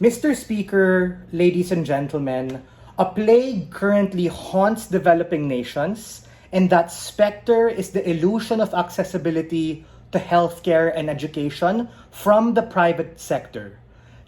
Mr. Speaker, ladies and gentlemen, a plague currently haunts developing nations, and that specter is the illusion of accessibility to healthcare and education from the private sector.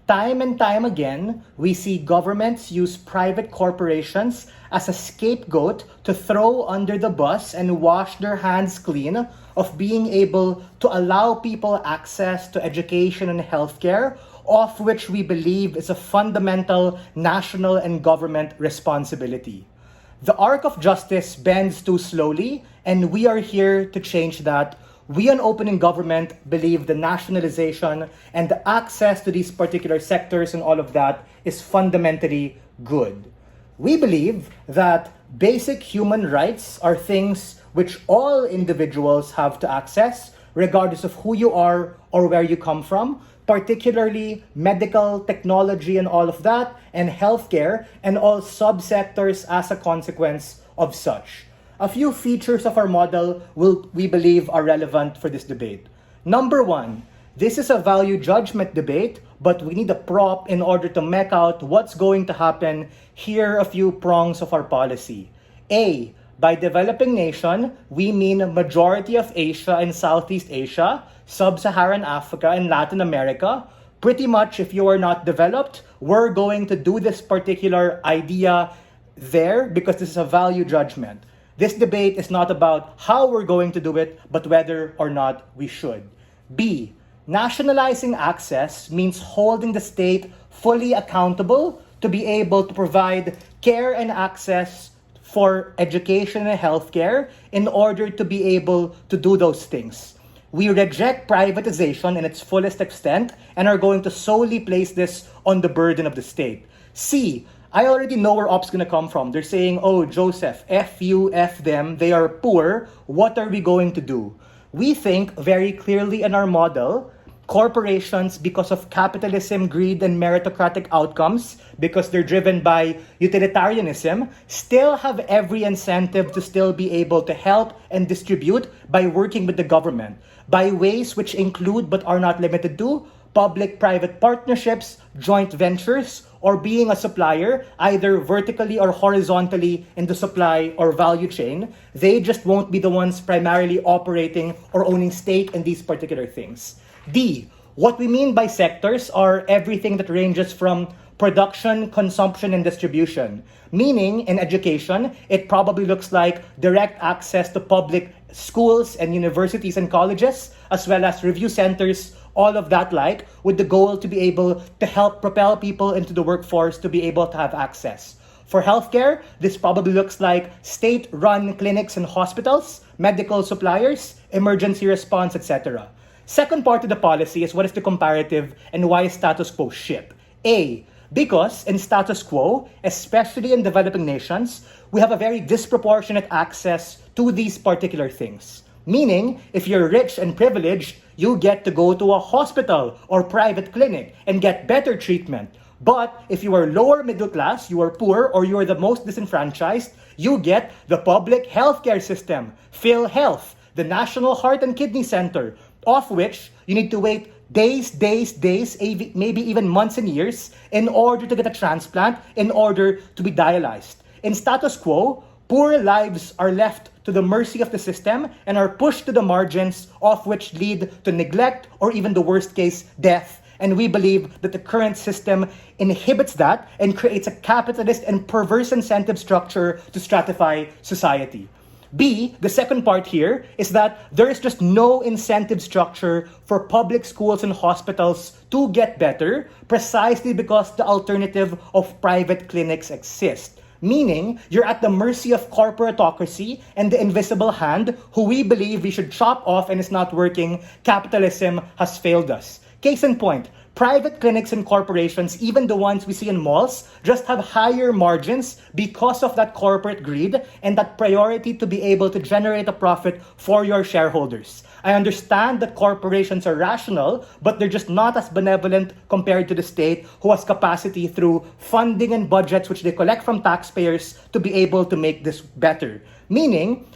Time and time again, we see governments use private corporations as a scapegoat to throw under the bus and wash their hands clean of being able to allow people access to education and healthcare, of which we believe is a fundamental national and government responsibility. The arc of justice bends too slowly, and we are here to change that. We on Opening Government believe the nationalization and the access to these particular sectors and all of that is fundamentally good. We believe that basic human rights are things which all individuals have to access, regardless of who you are or where you come from, particularly medical, technology, and all of that, and healthcare, and all subsectors as a consequence of such. A few features of our model we believe are relevant for this debate. Number one, this is a value judgment debate, but we need a prop in order to mech out what's going to happen. Here are a few prongs of our policy. A, by developing nation, we mean a majority of Asia and Southeast Asia, Sub-Saharan Africa, and Latin America. Pretty much, if you are not developed, we're going to do this particular idea there because this is a value judgment. This debate is not about how we're going to do it, but whether or not we should. B, nationalizing access means holding the state fully accountable to be able to provide care and access for education and healthcare in order to be able to do those things. We reject privatization in its fullest extent and are going to solely place this on the burden of the state. C, I already know where OP's gonna come from. They're saying, oh, Joseph, F you, F them, they are poor. What are we going to do? We think very clearly in our model, corporations, because of capitalism, greed, and meritocratic outcomes, because they're driven by utilitarianism, still have every incentive to still be able to help and distribute by working with the government, by ways which include but are not limited to public-private partnerships, joint ventures, or being a supplier, either vertically or horizontally in the supply or value chain. They just won't be the ones primarily operating or owning stake in these particular things. D, what we mean by sectors are everything that ranges from production, consumption, and distribution. Meaning, in education, it probably looks like direct access to public schools and universities and colleges, as well as review centers, all of that with the goal to be able to help propel people into the workforce to be able to have access. For healthcare, this probably looks like state-run clinics and hospitals, medical suppliers, emergency response, etc. Second part of the policy is what is the comparative and why is status quo shit? A, because in status quo, especially in developing nations, we have a very disproportionate access to these particular things. Meaning, if you're rich and privileged, you get to go to a hospital or private clinic and get better treatment. But if you are lower middle class, you are poor, or you are the most disenfranchised, you get the public healthcare system, PhilHealth, the National Heart and Kidney Center, of which you need to wait days, maybe even months and years in order to get a transplant, in order to be dialyzed. In status quo, poor lives are left to the mercy of the system and are pushed to the margins, of which lead to neglect or even the worst case, death. And we believe that the current system inhibits that and creates a capitalist and perverse incentive structure to stratify society. B, the second part here, is that there is just no incentive structure for public schools and hospitals to get better, precisely because the alternative of private clinics exists. Meaning, you're at the mercy of corporatocracy and the invisible hand, who we believe we should chop off and is not working. Capitalism has failed us. Case in point, private clinics and corporations, even the ones we see in malls, just have higher margins because of that corporate greed and that priority to be able to generate a profit for your shareholders. I understand that corporations are rational, but they're just not as benevolent compared to the state, who has capacity through funding and budgets which they collect from taxpayers to be able to make this better. Meaning,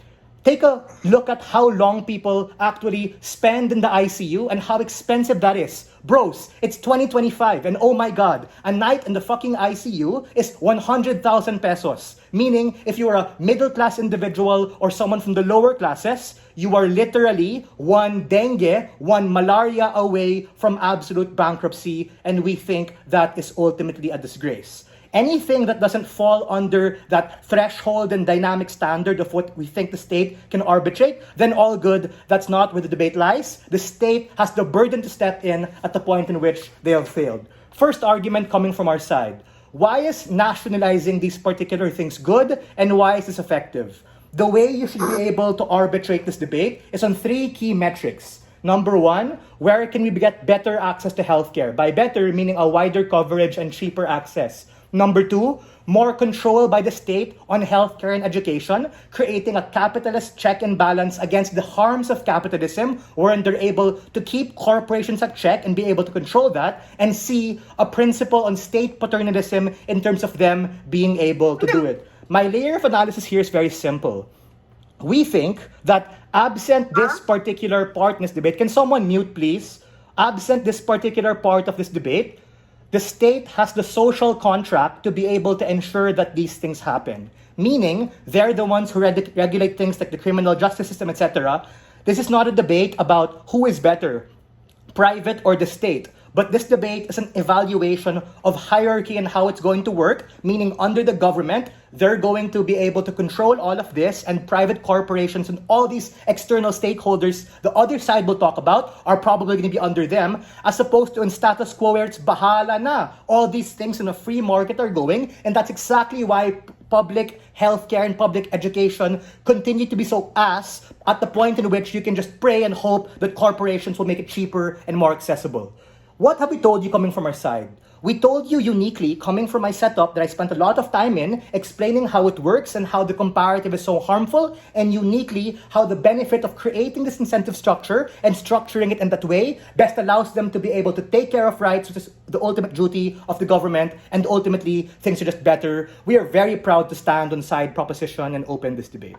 take a look at how long people actually spend in the ICU and how expensive that is, Bros, it's 2025 and oh my god, a night in the fucking ICU is 100,000 pesos. Meaning, if you are a middle-class individual or someone from the lower classes, you are literally one dengue, one malaria away from absolute bankruptcy, and we think that is ultimately a disgrace. Anything that doesn't fall under that threshold and dynamic standard of what we think the state can arbitrate, then all good. That's not where the debate lies. The state has the burden to step in at the point in which they have failed. First argument coming from our side. Why is nationalizing these particular things good, and why is this effective? The way you should be able to arbitrate this debate is on three key metrics. Number one, where can we get better access to healthcare? By better, meaning a wider coverage and cheaper access. Number two, more control by the state on healthcare and education, creating a capitalist check and balance against the harms of capitalism, wherein they're able to keep corporations at check and be able to control that. And C, a principle on state paternalism in terms of them being able to do it. My layer of analysis here is very simple. We think that absent this particular part in this debate, can someone mute please? Absent this particular part of this debate, the state has the social contract to be able to ensure that these things happen. Meaning, they're the ones who regulate things like the criminal justice system, etc. This is not a debate about who is better, private or the state. But this debate is an evaluation of hierarchy and how it's going to work, meaning under the government, they're going to be able to control all of this, and private corporations and all these external stakeholders the other side will talk about are probably going to be under them, as opposed to in status quo where it's bahala na. All these things in a free market are going, and that's exactly why public healthcare and public education continue to be so ass at the point in which you can just pray and hope that corporations will make it cheaper and more accessible. What have we told you coming from our side? We told you uniquely, coming from my setup that I spent a lot of time in, explaining how it works and how the comparative is so harmful, and uniquely how the benefit of creating this incentive structure and structuring it in that way best allows them to be able to take care of rights, which is the ultimate duty of the government, and ultimately things are just better. We are very proud to stand on side proposition and open this debate.